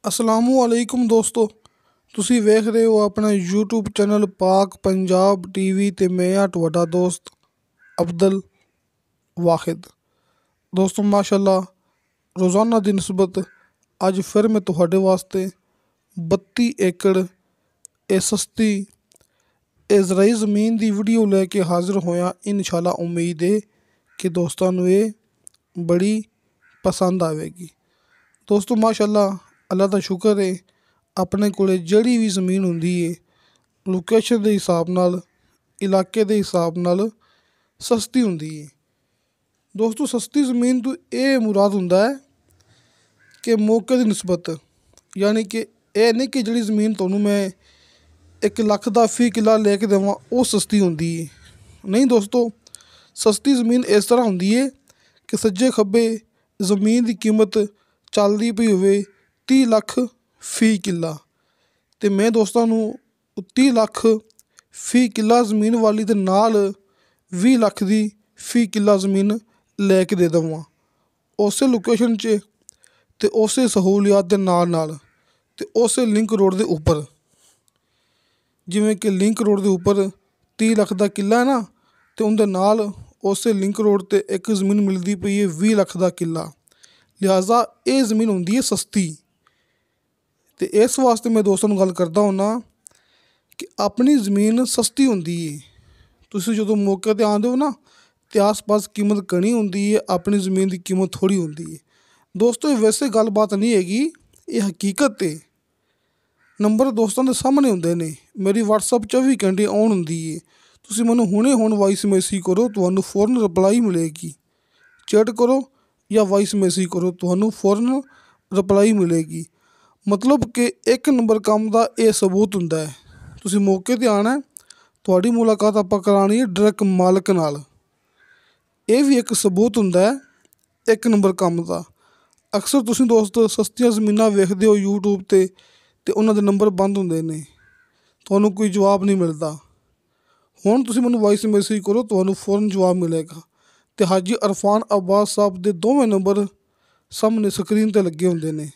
ਅਸਲਾਮੁਅਲੈकुम ਦੋਸਤੋ, ਤੁਸੀਂ ਵੇਖ ਰਹੇ ਹੋ ਆਪਣਾ YouTube ਚੈਨਲ ਪਾਕ ਪੰਜਾਬ TV ਤੇ ਮੈਂ ਆ ਤੁਹਾਡਾ ਦੋਸਤ ਅਬਦੁਲ ਵਾਹਿਦ। ਦੋਸਤੋ ਮਾਸ਼ਾਅੱਲਾ, ਰੋਜ਼ਾਨਾ ਦੀ ਨਿਸਬਤ ਅੱਜ ਫਿਰ ਮੈਂ ਤੁਹਾਡੇ ਵਾਸਤੇ 32 ਏਕੜ ਇਹ ਸਸਤੀ ਇਹ ਜ਼ਰਾਈ ਜ਼ਮੀਨ ਦੀ ਵੀਡੀਓ ਲੈ ਕੇ ਹਾਜ਼ਰ ਹੋਇਆ। ਇਨਸ਼ਾਅੱਲਾ ਉਮੀਦ ਹੈ ਕਿ ਦੋਸਤਾਂ ਨੂੰ ਇਹ ਬੜੀ ਪਸੰਦ ਆਵੇਗੀ। ਦੋਸਤੋ ਮਾਸ਼ਾਅੱਲਾ, ਅੱਲਾ ਦਾ ਸ਼ੁਕਰ ਹੈ, ਆਪਣੇ ਕੋਲ ਜਿਹੜੀ ਵੀ ਜ਼ਮੀਨ ਹੁੰਦੀ ਹੈ ਲੋਕੇਸ਼ਨ ਦੇ ਹਿਸਾਬ ਨਾਲ, ਇਲਾਕੇ ਦੇ ਹਿਸਾਬ ਨਾਲ ਸਸਤੀ ਹੁੰਦੀ ਹੈ। ਦੋਸਤੋ ਸਸਤੀ ਜ਼ਮੀਨ ਤੋਂ ਇਹ ਮੁਰਾਦ ਹੁੰਦਾ ਹੈ ਕਿ ਮੌਕੇ ਦੀ ਨਿਸਬਤ, ਯਾਨੀ ਕਿ ਇਹ ਨਹੀਂ ਕਿ ਜਿਹੜੀ ਜ਼ਮੀਨ ਤੁਹਾਨੂੰ ਮੈਂ 1 ਲੱਖ ਦਾ ਫੀ ਕਿੱਲਾ ਲੈ ਕੇ ਦੇਵਾਂ ਉਹ ਸਸਤੀ ਹੁੰਦੀ ਹੈ। ਨਹੀਂ ਦੋਸਤੋ, ਸਸਤੀ ਜ਼ਮੀਨ ਇਸ ਤਰ੍ਹਾਂ ਹੁੰਦੀ ਹੈ ਕਿ ਸੱਜੇ ਖੱਬੇ ਜ਼ਮੀਨ ਦੀ ਕੀਮਤ ਚੱਲਦੀ ਪਈ ਹੋਵੇ 30 ਲੱਖ ਫੀ ਕਿੱਲਾ, ਅਤੇ ਮੈਂ ਦੋਸਤਾਂ ਨੂੰ 30 ਲੱਖ ਫੀ ਕਿੱਲਾ ਜ਼ਮੀਨ ਵਾਲੀ ਦੇ ਨਾਲ 20 ਲੱਖ ਦੀ ਫੀ ਕਿੱਲਾ ਜ਼ਮੀਨ ਲੈ ਕੇ ਦੇ ਦੇਵਾਂ, ਉਸੇ ਲੋਕੇਸ਼ਨ 'ਚ ਅਤੇ ਉਸੇ ਸਹੂਲੀਅਤ ਦੇ ਨਾਲ ਅਤੇ ਉਸੇ ਲਿੰਕ ਰੋਡ ਦੇ ਉੱਪਰ। ਜਿਵੇਂ ਕਿ ਲਿੰਕ ਰੋਡ ਦੇ ਉੱਪਰ 30 ਲੱਖ ਦਾ ਕਿੱਲਾ ਹੈ ਨਾ, ਅਤੇ ਉਹਦੇ ਨਾਲ ਉਸੇ ਲਿੰਕ ਰੋਡ 'ਤੇ ਇੱਕ ਜ਼ਮੀਨ ਮਿਲਦੀ ਪਈ ਹੈ 20 ਲੱਖ ਦਾ ਕਿੱਲਾ। ਲਿਹਾਜ਼ਾ ਇਹ ਜ਼ਮੀਨ ਹੁੰਦੀ ਹੈ ਸਸਤੀ। ਅਤੇ ਇਸ ਵਾਸਤੇ ਮੈਂ ਦੋਸਤਾਂ ਨੂੰ ਗੱਲ ਕਰਦਾ ਹੁੰਦਾ ਕਿ ਆਪਣੀ ਜ਼ਮੀਨ ਸਸਤੀ ਹੁੰਦੀ ਹੈ। ਤੁਸੀਂ ਜਦੋਂ ਮੌਕੇ 'ਤੇ ਆਉਂਦੇ ਹੋ ਨਾ, ਅਤੇ ਆਸ-ਪਾਸ ਕੀਮਤ ਘਣੀ ਹੁੰਦੀ ਹੈ, ਆਪਣੀ ਜ਼ਮੀਨ ਦੀ ਕੀਮਤ ਥੋੜ੍ਹੀ ਹੁੰਦੀ ਹੈ। ਦੋਸਤੋ ਇਹ ਵੈਸੇ ਗੱਲਬਾਤ ਨਹੀਂ ਹੈਗੀ, ਇਹ ਹਕੀਕਤ ਹੈ। ਨੰਬਰ ਦੋਸਤਾਂ ਦੇ ਸਾਹਮਣੇ ਹੁੰਦੇ ਨੇ, ਮੇਰੀ WhatsApp 24 ਘੰਟੇ ਔਨ ਹੁੰਦੀ ਹੈ। ਤੁਸੀਂ ਮੈਨੂੰ ਹੁਣ ਵਾਇਸ ਮੈਸੇਜ ਕਰੋ, ਤੁਹਾਨੂੰ ਫੌਰਨ ਰਿਪਲਾਈ ਮਿਲੇਗੀ। ਚੈਟ ਕਰੋ ਜਾਂ ਵਾਇਸ ਮੈਸੇਜ ਕਰੋ, ਤੁਹਾਨੂੰ ਫੌਰਨ ਰਿਪਲਾਈ ਮਿਲੇਗੀ। ਮਤਲਬ ਕਿ 1 ਨੰਬਰ ਕੰਮ ਦਾ ਇਹ ਸਬੂਤ ਹੁੰਦਾ ਹੈ। ਤੁਸੀਂ ਮੌਕੇ 'ਤੇ ਆਉਣਾ, ਤੁਹਾਡੀ ਮੁਲਾਕਾਤ ਆਪਾਂ ਕਰਾਉਣੀ ਹੈ ਡਾਇਰੈਕਟ ਮਾਲਕ ਨਾਲ। ਇਹ ਵੀ ਇੱਕ ਸਬੂਤ ਹੁੰਦਾ ਹੈ 1 ਨੰਬਰ ਕੰਮ ਦਾ। ਅਕਸਰ ਤੁਸੀਂ ਦੋਸਤ ਸਸਤੀਆਂ ਜ਼ਮੀਨਾਂ ਵੇਖਦੇ ਹੋ YouTube 'ਤੇ, ਅਤੇ ਉਹਨਾਂ ਦੇ ਨੰਬਰ ਬੰਦ ਹੁੰਦੇ ਨੇ, ਤੁਹਾਨੂੰ ਕੋਈ ਜਵਾਬ ਨਹੀਂ ਮਿਲਦਾ। ਹੁਣ ਤੁਸੀਂ ਮੈਨੂੰ ਵਾਇਸ ਮੈਸੇਜ ਕਰੋ, ਤੁਹਾਨੂੰ ਫੌਰਨ ਜਵਾਬ ਮਿਲੇਗਾ। ਅਤੇ ਹਾਜੀ ਅਰਫਾਨ ਅਬਾਸ ਸਾਹਿਬ ਦੇ ਦੋਵੇਂ ਨੰਬਰ ਸਾਹਮਣੇ ਸਕਰੀਨ 'ਤੇ ਲੱਗੇ ਹੁੰਦੇ ਨੇ।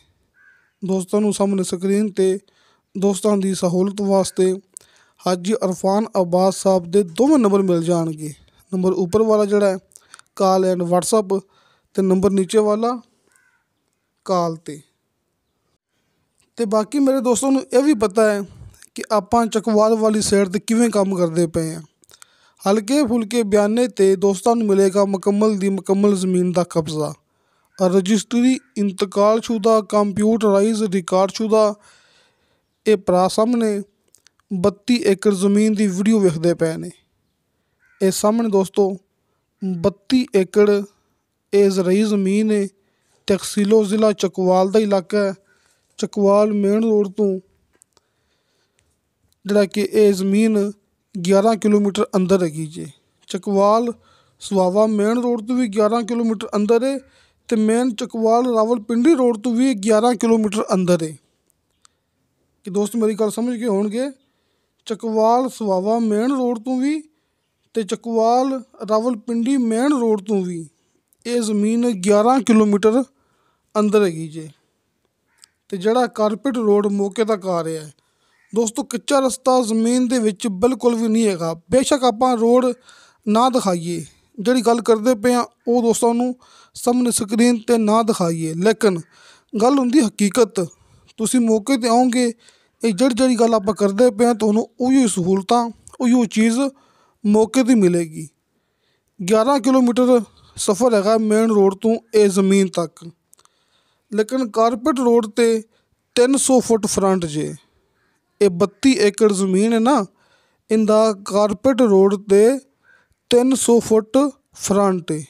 ਦੋਸਤਾਂ ਨੂੰ ਸਾਹਮਣੇ ਸਕਰੀਨ 'ਤੇ ਦੋਸਤਾਂ ਦੀ ਸਹੂਲਤ ਵਾਸਤੇ ਹਾਜੀ ਅਰਫਾਨ ਅਬਾਸ ਸਾਹਿਬ ਦੇ ਦੋਵੇਂ ਨੰਬਰ ਮਿਲ ਜਾਣਗੇ। ਨੰਬਰ ਉੱਪਰ ਵਾਲਾ ਜਿਹੜਾ ਹੈ ਕਾਲ ਐਂਡ WhatsApp, ਅਤੇ ਨੰਬਰ ਨੀਚੇ ਵਾਲਾ ਕਾਲ 'ਤੇ। ਅਤੇ ਬਾਕੀ ਮੇਰੇ ਦੋਸਤਾਂ ਨੂੰ ਇਹ ਵੀ ਪਤਾ ਹੈ ਕਿ ਆਪਾਂ ਚੱਕਵਾਲ ਵਾਲੀ ਸਾਈਡ 'ਤੇ ਕਿਵੇਂ ਕੰਮ ਕਰਦੇ ਪਏ ਹਾਂ। ਹਲਕੇ ਫੁਲਕੇ ਬਿਆਨੇ 'ਤੇ ਦੋਸਤਾਂ ਨੂੰ ਮਿਲੇਗਾ ਮੁਕੰਮਲ ਦੀ ਮੁਕੰਮਲ ਜ਼ਮੀਨ ਦਾ ਕਬਜ਼ਾ, ਰਜਿਸਟਰੀ ਇੰਤਕਾਲਸ਼ੁਦਾ ਕੰਪਿਊਟਰਾਈਜ਼ ਰਿਕਾਰਡਸ਼ੁਦਾ। ਇਹ ਭਰਾ ਸਾਹਮਣੇ 32 ਏਕੜ ਜ਼ਮੀਨ ਦੀ ਵੀਡੀਓ ਵੇਖਦੇ ਪਏ ਨੇ। ਇਹ ਸਾਹਮਣੇ ਦੋਸਤੋ 32 ਏਕੜ ਇਹ ਜ਼ਰਈ ਜ਼ਮੀਨ ਹੈ। ਤਹਿਸੀਲੋ ਜ਼ਿਲ੍ਹਾ ਚੱਕਵਾਲ ਦਾ ਇਲਾਕਾ ਹੈ। ਚੱਕਵਾਲ ਮੇਨ ਰੋਡ ਤੋਂ ਜਿਹੜਾ ਕਿ ਇਹ ਜ਼ਮੀਨ 11 ਕਿਲੋਮੀਟਰ ਅੰਦਰ ਹੈਗੀ ਜੇ। ਚੱਕਵਾਲ ਸਵਾਵਾ ਮੇਨ ਰੋਡ ਤੋਂ ਵੀ 11 ਕਿਲੋਮੀਟਰ ਅੰਦਰ ਹੈ, ਅਤੇ ਮੇਨ ਚੱਕਵਾਲ ਰਾਵਲਪਿੰਡੀ ਰੋਡ ਤੋਂ ਵੀ 11 ਕਿਲੋਮੀਟਰ ਅੰਦਰ ਹੈ। ਕਿ ਦੋਸਤ ਮੇਰੀ ਗੱਲ ਸਮਝ ਗਏ ਹੋਣਗੇ। ਚੱਕਵਾਲ ਸਵਾਵਾ ਮੇਨ ਰੋਡ ਤੋਂ ਵੀ ਅਤੇ ਚੱਕਵਾਲ ਰਾਵਲਪਿੰਡੀ ਮੇਨ ਰੋਡ ਤੋਂ ਵੀ ਇਹ ਜ਼ਮੀਨ 11 ਕਿਲੋਮੀਟਰ ਅੰਦਰ ਹੈਗੀ ਜੇ। ਅਤੇ ਜਿਹੜਾ ਕਾਰਪੇਟ ਰੋਡ ਮੌਕੇ ਤੱਕ ਆ ਰਿਹਾ ਹੈ ਦੋਸਤੋ, ਕੱਚਾ ਰਸਤਾ ਜ਼ਮੀਨ ਦੇ ਵਿੱਚ ਬਿਲਕੁਲ ਵੀ ਨਹੀਂ ਹੈਗਾ। ਬੇਸ਼ੱਕ ਆਪਾਂ ਰੋਡ ਨਾ ਦਿਖਾਈਏ, ਜਿਹੜੀ ਗੱਲ ਕਰਦੇ ਪਏ ਹਾਂ ਉਹ ਦੋਸਤਾਂ ਨੂੰ ਸਾਹਮਣੇ ਸਕਰੀਨ 'ਤੇ ਨਾ ਦਿਖਾਈਏ, ਲੇਕਿਨ ਗੱਲ ਹੁੰਦੀ ਹਕੀਕਤ। ਤੁਸੀਂ ਮੌਕੇ 'ਤੇ ਆਓਗੇ, ਇਹ ਜਿਹੜੀ ਗੱਲ ਆਪਾਂ ਕਰਦੇ ਪਏ ਹਾਂ ਤੁਹਾਨੂੰ ਉਹੀ ਸਹੂਲਤਾਂ, ਉਹੀ ਚੀਜ਼ ਮੌਕੇ 'ਤੇ ਮਿਲੇਗੀ। 11 ਕਿਲੋਮੀਟਰ ਸਫ਼ਰ ਹੈਗਾ ਮੇਨ ਰੋਡ ਤੋਂ ਇਹ ਜ਼ਮੀਨ ਤੱਕ, ਲੇਕਿਨ ਕਾਰਪੇਟ ਰੋਡ 'ਤੇ 300 ਫੁੱਟ ਫਰੰਟ ਜੇ। ਇਹ 32 ਏਕੜ ਜ਼ਮੀਨ ਹੈ ਨਾ, ਇਹਦਾ ਕਾਰਪੇਟ ਰੋਡ 'ਤੇ 300 ਫੁੱਟ ਫਰੰਟ ਹੈ।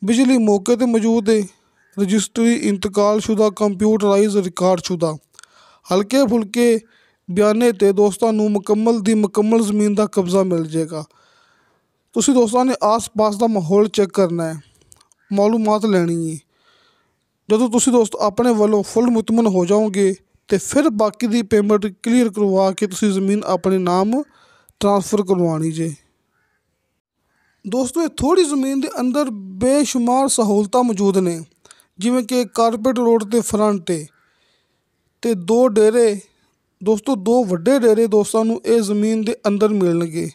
ਬਿਜਲੀ ਮੌਕੇ 'ਤੇ ਮੌਜੂਦ ਹੈ। ਰਜਿਸਟਰੀ ਇੰਤਕਾਲਸ਼ੁਦਾ ਕੰਪਿਊਟਰਾਈਜ਼ ਰਿਕਾਰਡਸ਼ੁਦਾ। ਹਲਕੇ ਫੁਲਕੇ ਬਿਆਨੇ 'ਤੇ ਦੋਸਤਾਂ ਨੂੰ ਮੁਕੰਮਲ ਦੀ ਮੁਕੰਮਲ ਜ਼ਮੀਨ ਦਾ ਕਬਜ਼ਾ ਮਿਲ ਜਾਏਗਾ। ਤੁਸੀਂ ਦੋਸਤਾਂ ਨੇ ਆਸ-ਪਾਸ ਦਾ ਮਾਹੌਲ ਚੈੱਕ ਕਰਨਾ ਹੈ, ਮਾਲੂਮਾਤ ਲੈਣੀ ਹੈ। ਜਦੋਂ ਤੁਸੀਂ ਦੋਸਤ ਆਪਣੇ ਵੱਲੋਂ ਫੁੱਲ ਮੁਤਮਨ ਹੋ ਜਾਓਗੇ, ਅਤੇ ਫਿਰ ਬਾਕੀ ਦੀ ਪੇਮੈਂਟ ਕਲੀਅਰ ਕਰਵਾ ਕੇ ਤੁਸੀਂ ਜ਼ਮੀਨ ਆਪਣੇ ਨਾਮ ਟਰਾਂਸਫਰ ਕਰਵਾਉਣੀ ਜੇ। ਦੋਸਤੋ ਇਹ ਥੋੜ੍ਹੀ ਜ਼ਮੀਨ ਦੇ ਅੰਦਰ ਬੇਸ਼ੁਮਾਰ ਸਹੂਲਤਾਂ ਮੌਜੂਦ ਨੇ, ਜਿਵੇਂ ਕਿ ਕਾਰਪੇਟ ਰੋਡ 'ਤੇ ਫਰੰਟ 'ਤੇ ਤੇ 2 ਡੇਰੇ ਦੋਸਤੋ, 2 ਵੱਡੇ ਡੇਰੇ ਦੋਸਤਾਂ ਨੂੰ ਇਹ ਜ਼ਮੀਨ ਦੇ ਅੰਦਰ ਮਿਲਣਗੇ।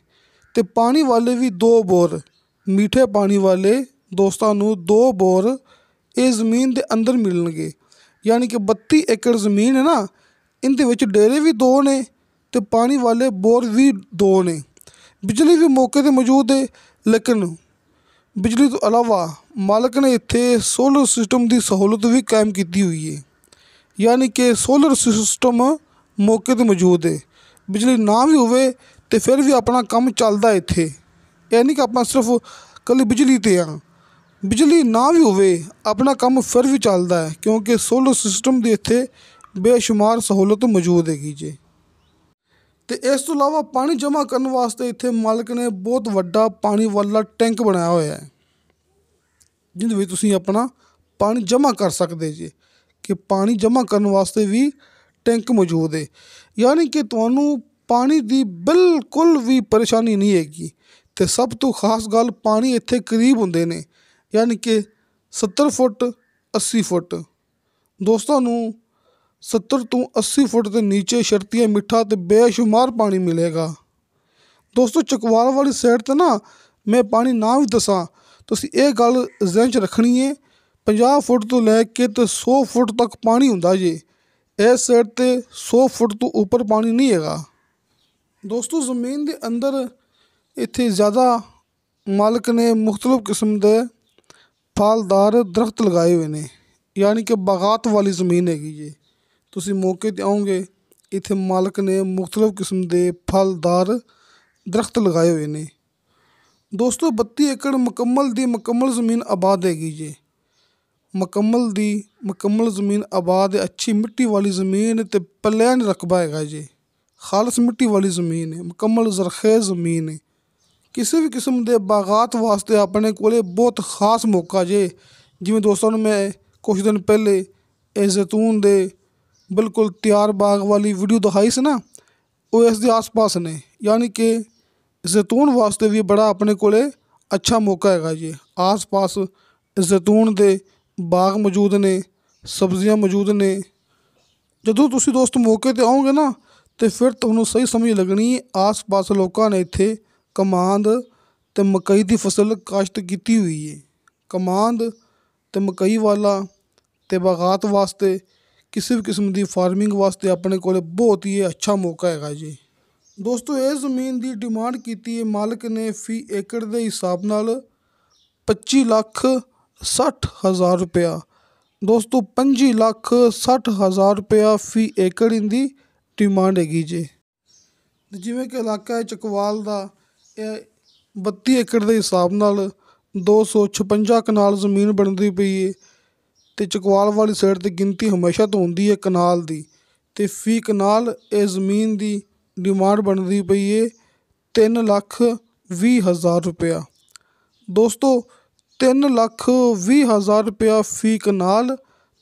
ਤੇ ਪਾਣੀ ਵਾਲੇ ਵੀ 2 ਬੋਰ, ਮਿੱਠੇ ਪਾਣੀ ਵਾਲੇ ਦੋਸਤਾਂ ਨੂੰ 2 ਬੋਰ ਇਹ ਜ਼ਮੀਨ ਦੇ ਅੰਦਰ ਮਿਲਣਗੇ। ਯਾਨੀ ਕਿ 32 ਏਕੜ ਜ਼ਮੀਨ ਹੈ ਨਾ, ਇਹਦੇ ਵਿੱਚ ਡੇਰੇ ਵੀ 2 ਨੇ ਤੇ ਪਾਣੀ ਵਾਲੇ ਬੋਰ ਵੀ 2 ਨੇ। ਬਿਜਲੀ ਵੀ ਮੌਕੇ 'ਤੇ ਮੌਜੂਦ ਹੈ, ਲੇਕਿਨ ਬਿਜਲੀ ਤੋਂ ਇਲਾਵਾ ਮਾਲਕ ਨੇ ਇੱਥੇ ਸੋਲਰ ਸਿਸਟਮ ਦੀ ਸਹੂਲਤ ਵੀ ਕਾਇਮ ਕੀਤੀ ਹੋਈ ਹੈ। ਯਾਨੀ ਕਿ ਸੋਲਰ ਸਿਸਟਮ ਮੌਕੇ 'ਤੇ ਮੌਜੂਦ ਹੈ। ਬਿਜਲੀ ਨਾ ਵੀ ਹੋਵੇ ਤੇ ਫਿਰ ਵੀ ਆਪਣਾ ਕੰਮ ਚੱਲਦਾ ਇੱਥੇ। ਇਹ ਨਹੀਂ ਕਿ ਆਪਾਂ ਸਿਰਫ ਇਕੱਲੀ ਬਿਜਲੀ 'ਤੇ ਹਾਂ, ਬਿਜਲੀ ਨਾ ਵੀ ਹੋਵੇ ਆਪਣਾ ਕੰਮ ਫਿਰ ਵੀ ਚੱਲਦਾ ਹੈ, ਕਿਉਂਕਿ ਸੋਲਰ ਸਿਸਟਮ ਦੀ ਇੱਥੇ ਬੇਸ਼ੁਮਾਰ ਸਹੂਲਤ ਮੌਜੂਦ ਹੈਗੀ ਜੀ। ਤੇ ਇਸ ਤੋਂ ਇਲਾਵਾ ਪਾਣੀ ਜਮ੍ਹਾਂ ਕਰਨ ਵਾਸਤੇ ਇੱਥੇ ਮਾਲਕ ਨੇ ਬਹੁਤ ਵੱਡਾ ਪਾਣੀ ਵਾਲਾ ਟੈਂਕ ਬਣਾਇਆ ਹੋਇਆ ਹੈ, ਜਿਹਦੇ ਵਿੱਚ ਤੁਸੀਂ ਆਪਣਾ ਪਾਣੀ ਜਮ੍ਹਾਂ ਕਰ ਸਕਦੇ ਜੀ। ਕਿ ਪਾਣੀ ਜਮ੍ਹਾਂ ਕਰਨ ਵਾਸਤੇ ਵੀ ਟੈਂਕ ਮੌਜੂਦ ਹੈ। ਯਾਨੀ ਕਿ ਤੁਹਾਨੂੰ ਪਾਣੀ ਦੀ ਬਿਲਕੁਲ ਵੀ ਪਰੇਸ਼ਾਨੀ ਨਹੀਂ ਹੈਗੀ। ਤੇ ਸਭ ਤੋਂ ਖਾਸ ਗੱਲ, ਪਾਣੀ ਇੱਥੇ ਕਰੀਬ ਹੁੰਦੇ ਨੇ, ਯਾਨੀ ਕਿ 70 ਫੁੱਟ 80 ਫੁੱਟ। ਦੋਸਤਾਂ ਨੂੰ 70 ਤੋਂ 80 ਫੁੱਟ ਦੇ ਨੀਚੇ ਸ਼ਰਤੀਆ ਮਿੱਠਾ ਤੇ ਬੇਸ਼ੁਮਾਰ ਪਾਣੀ ਮਿਲੇਗਾ। ਦੋਸਤੋ, ਚਕਵਾਲ ਵਾਲੀ ਸਾਈਡ 'ਤੇ ਨਾ ਮੈਂ ਪਾਣੀ ਨਾ ਵੀ ਦੱਸਾਂ, ਤੁਸੀਂ ਇਹ ਗੱਲ ਜ਼ਿਹਨ 'ਚ ਰੱਖਣੀ ਹੈ, 50 ਫੁੱਟ ਤੋਂ ਲੈ ਕੇ ਤੇ 100 ਫੁੱਟ ਤੱਕ ਪਾਣੀ ਹੁੰਦਾ ਜੀ। ਇਸ ਸਾਈਡ 'ਤੇ 100 ਫੁੱਟ ਤੋਂ ਉੱਪਰ ਪਾਣੀ ਨਹੀਂ ਹੈਗਾ। ਦੋਸਤੋ, ਜ਼ਮੀਨ ਦੇ ਅੰਦਰ ਇੱਥੇ ਜ਼ਿਆਦਾ ਮਾਲਕ ਨੇ ਮੁਖਤਲਿਫ ਕਿਸਮ ਦੇ ਫਲਦਾਰ ਦਰਖਤ ਲਗਾਏ ਹੋਏ ਨੇ, ਯਾਨੀ ਕਿ ਬਾਗਾਤ ਵਾਲੀ ਜ਼ਮੀਨ ਹੈਗੀ ਜੀ। ਤੁਸੀਂ ਮੌਕੇ 'ਤੇ ਆਓਗੇ, ਇੱਥੇ ਮਾਲਕ ਨੇ ਮੁਖਤਲਿਫ ਕਿਸਮ ਦੇ ਫਲਦਾਰ ਦਰਖਤ ਲਗਾਏ ਹੋਏ ਨੇ। ਦੋਸਤੋ, 32 ਏਕੜ ਮੁਕੰਮਲ ਜ਼ਮੀਨ ਆਬਾਦ ਹੈਗੀ ਜੀ। ਮੁਕੰਮਲ ਜ਼ਮੀਨ ਆਬਾਦ ਹੈ, ਅੱਛੀ ਮਿੱਟੀ ਵਾਲੀ ਜ਼ਮੀਨ ਤੇ ਪਲੈਨ ਰਕਬਾ ਹੈਗਾ ਜੀ। ਖਾਲਸ ਮਿੱਟੀ ਵਾਲੀ ਜ਼ਮੀਨ ਹੈ, ਮੁਕੰਮਲ ਜ਼ਰਖੇਜ਼ ਜ਼ਮੀਨ ਹੈ। ਕਿਸੇ ਵੀ ਕਿਸਮ ਦੇ ਬਾਗਾਤ ਵਾਸਤੇ ਆਪਣੇ ਕੋਲ ਬਹੁਤ ਖਾਸ ਮੌਕਾ ਜੇ। ਜਿਵੇਂ ਦੋਸਤਾਂ ਨੂੰ ਮੈਂ ਕੁਛ ਦਿਨ ਪਹਿਲੇ ਇਹ ਜ਼ੈਤੂਨ ਦੇ ਬਿਲਕੁਲ ਤਿਆਰ ਬਾਗ ਵਾਲੀ ਵੀਡੀਓ ਦਿਖਾਈ ਸੀ ਨਾ, ਉਹ ਇਸ ਦੇ ਆਸ-ਪਾਸ ਨੇ। ਯਾਨੀ ਕਿ ਜ਼ੈਤੂਨ ਵਾਸਤੇ ਵੀ ਬੜਾ ਆਪਣੇ ਕੋਲ ਅੱਛਾ ਮੌਕਾ ਹੈਗਾ ਜੀ। ਆਸ-ਪਾਸ ਜ਼ੈਤੂਨ ਦੇ ਬਾਗ ਮੌਜੂਦ ਨੇ, ਸਬਜ਼ੀਆਂ ਮੌਜੂਦ ਨੇ। ਜਦੋਂ ਤੁਸੀਂ ਦੋਸਤ ਮੌਕੇ 'ਤੇ ਆਓਗੇ ਨਾ, ਤੇ ਫਿਰ ਤੁਹਾਨੂੰ ਸਹੀ ਸਮਝ ਲੱਗਣੀ, ਆਸ-ਪਾਸ ਲੋਕਾਂ ਨੇ ਇੱਥੇ ਕਮਾਂਦ ਤੇ ਮਕਈ ਦੀ ਫਸਲ ਕਾਸ਼ਤ ਕੀਤੀ ਹੋਈ ਹੈ। ਕਮਾਂਦ ਤੇ ਮਕਈ ਵਾਲਾ ਤੇ ਬਾਗਾਤ ਵਾਸਤੇ, ਕਿਸੇ ਵੀ ਕਿਸਮ ਦੀ ਫਾਰਮਿੰਗ ਵਾਸਤੇ ਆਪਣੇ ਕੋਲ ਬਹੁਤ ਹੀ ਅੱਛਾ ਮੌਕਾ ਹੈਗਾ ਜੀ। ਦੋਸਤੋ, ਇਹ ਜ਼ਮੀਨ ਦੀ ਡਿਮਾਂਡ ਕੀਤੀ ਹੈ ਮਾਲਕ ਨੇ ਫੀ ਏਕੜ ਦੇ ਹਿਸਾਬ ਨਾਲ 25,60,000 ਰੁਪਇਆ। ਦੋਸਤੋ, 25,60,000 ਰੁਪਇਆ ਫੀ ਏਕੜ ਇਹਦੀ ਡਿਮਾਂਡ ਹੈਗੀ ਜੀ। ਜਿਵੇਂ ਕਿ ਇਲਾਕਾ ਹੈ ਚਕਵਾਲ ਦਾ, ਇਹ 32 ਏਕੜ ਦੇ ਹਿਸਾਬ ਨਾਲ 256 ਕਨਾਲ ਜ਼ਮੀਨ ਬਣਦੀ ਪਈ ਹੈ। ਤੇ ਚਕਵਾਲ ਵਾਲੀ ਸਾਈਡ 'ਤੇ ਗਿਣਤੀ ਹਮੇਸ਼ਾ ਤੋਂ ਹੁੰਦੀ ਹੈ ਕਨਾਲ ਦੀ, ਤੇ ਫੀ ਕਨਾਲ ਇਹ ਜ਼ਮੀਨ ਦੀ ਡਿਮਾਂਡ ਬਣਦੀ ਪਈ ਹੈ 3,20,000 ਰੁਪਇਆ। ਦੋਸਤੋ, 3,20,000 ਰੁਪਇਆ ਫੀ ਕਨਾਲ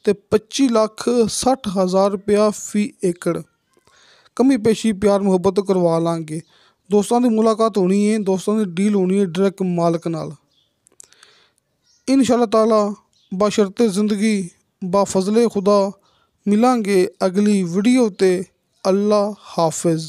ਤੇ 25,60,000 ਰੁਪਇਆ ਫੀ ਏਕੜ। ਕਮੀ ਪੇਸ਼ੀ ਪਿਆਰ ਮੁਹੱਬਤ ਕਰਵਾ ਲਾਂਗੇ। ਦੋਸਤਾਂ ਦੀ ਮੁਲਾਕਾਤ ਹੋਣੀ ਹੈ, ਦੋਸਤਾਂ ਦੀ ਡੀਲ ਹੋਣੀ ਹੈ ਡਾਇਰੈਕਟ ਮਾਲਕ ਨਾਲ। ਇਨਸ਼ਾ ਅੱਲਾਹ ਤਾਲਾ ਬਸ਼ਰਤੇ ਜ਼ਿੰਦਗੀ ਬਾਫਜ਼ਲੇ ਖੁਦਾ ਮਿਲਾਂਗੇ ਅਗਲੀ ਵੀਡੀਓ 'ਤੇ। ਅੱਲਾ ਹਾਫਿਜ਼।